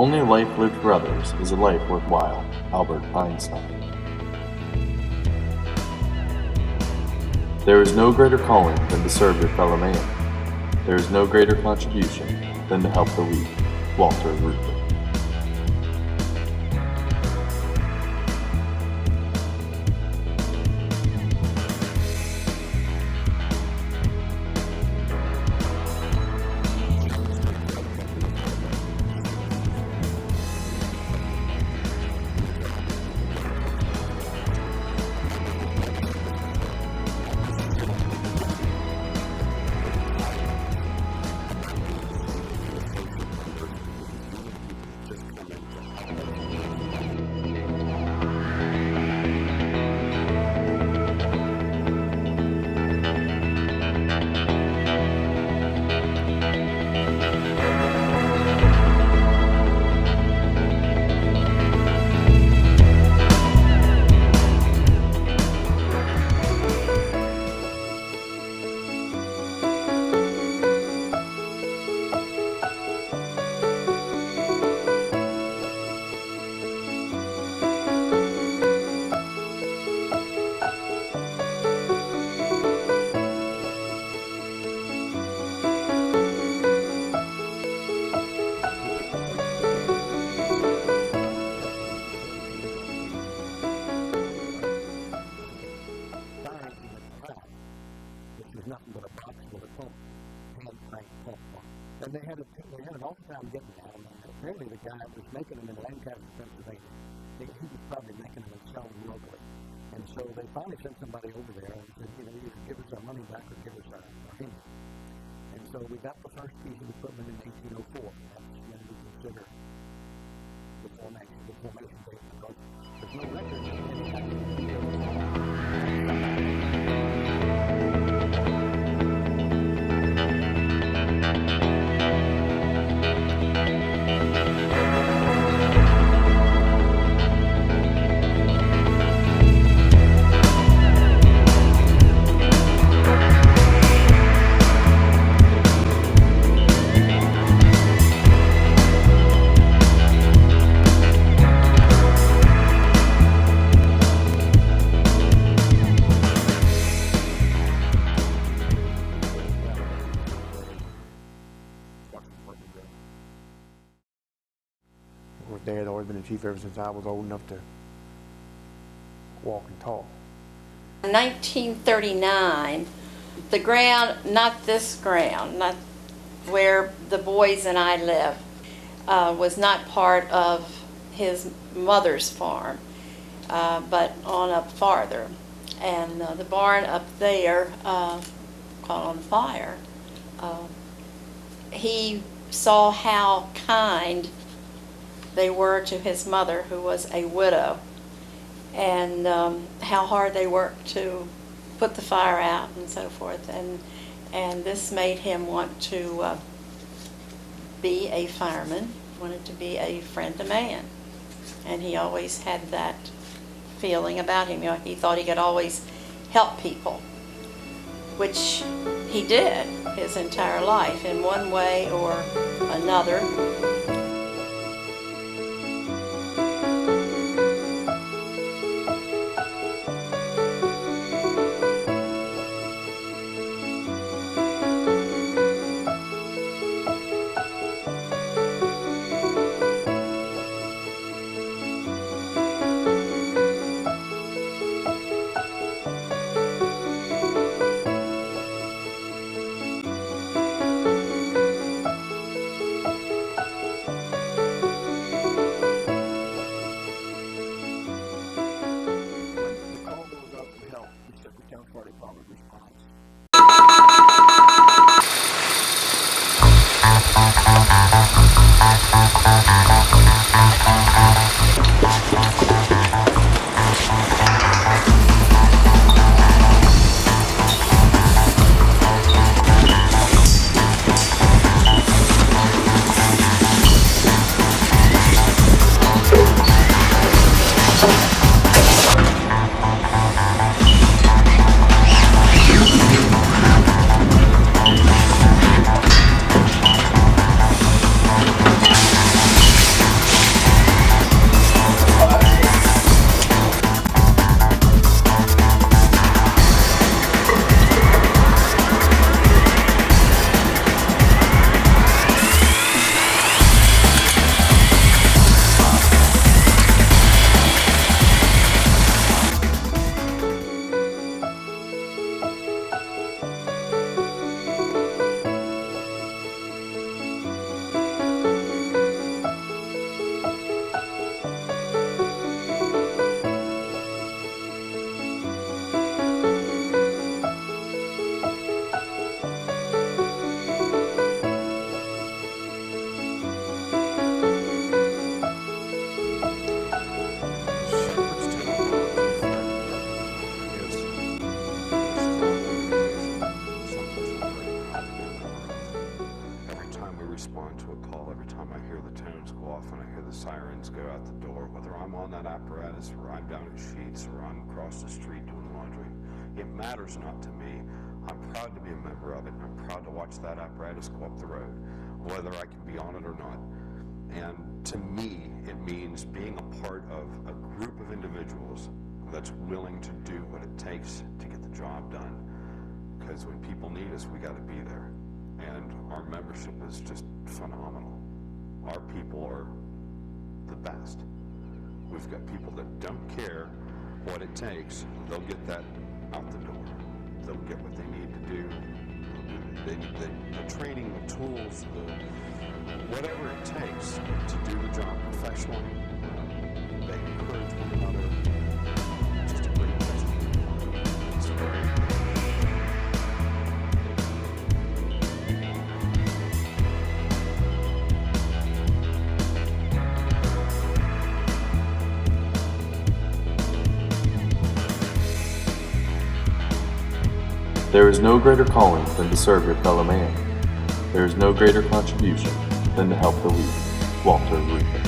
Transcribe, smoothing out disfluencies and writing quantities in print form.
Only a life lived for others is a life worthwhile. Albert Einstein. There is no greater calling than to serve your fellow man. There is no greater contribution than to help the weak. Walter Reuther. Nothing but a box with a pump, hand-crank pump. And they had an awful time getting that. And apparently the guy was making them in Lancaster, Pennsylvania. He was probably making them and selling them locally. And so they finally sent somebody over there and said, either give us our money back or give us our hand. And so we got the first piece of equipment in 1804. That's when we consider the formation date, because there's no record of any kind of Dad had always been the chief ever since I was old enough to walk and talk. In 1939, the ground, not this ground, not where the boys and I live, was not part of his mother's farm, but on up farther. And the barn up there caught on fire. He saw how kind they were to his mother, who was a widow, and how hard they worked to put the fire out and so forth. And this made him want to be a fireman, wanted to be a friend of man. And he always had that feeling about him. He thought he could always help people, which he did his entire life in one way or another. sirens go out the door, whether I'm on that apparatus or I'm down at Sheets or I'm across the street doing laundry. It matters not to me. I'm proud to be a member of it. I'm proud to watch that apparatus go up the road, whether I can be on it or not. And to me, it means being a part of a group of individuals that's willing to do what it takes to get the job done. Because when people need us, we got to be there. And our membership is just phenomenal. Our people are the best. We've got people that don't care what it takes. They'll get that out the door. They'll get what they need to do. The training, the tools, whatever it takes to do the job professionally. They encourage one another. It's just a great place to be. It's great. There is no greater calling than to serve your fellow man. There is no greater contribution than to help the weak. Walter Ruther.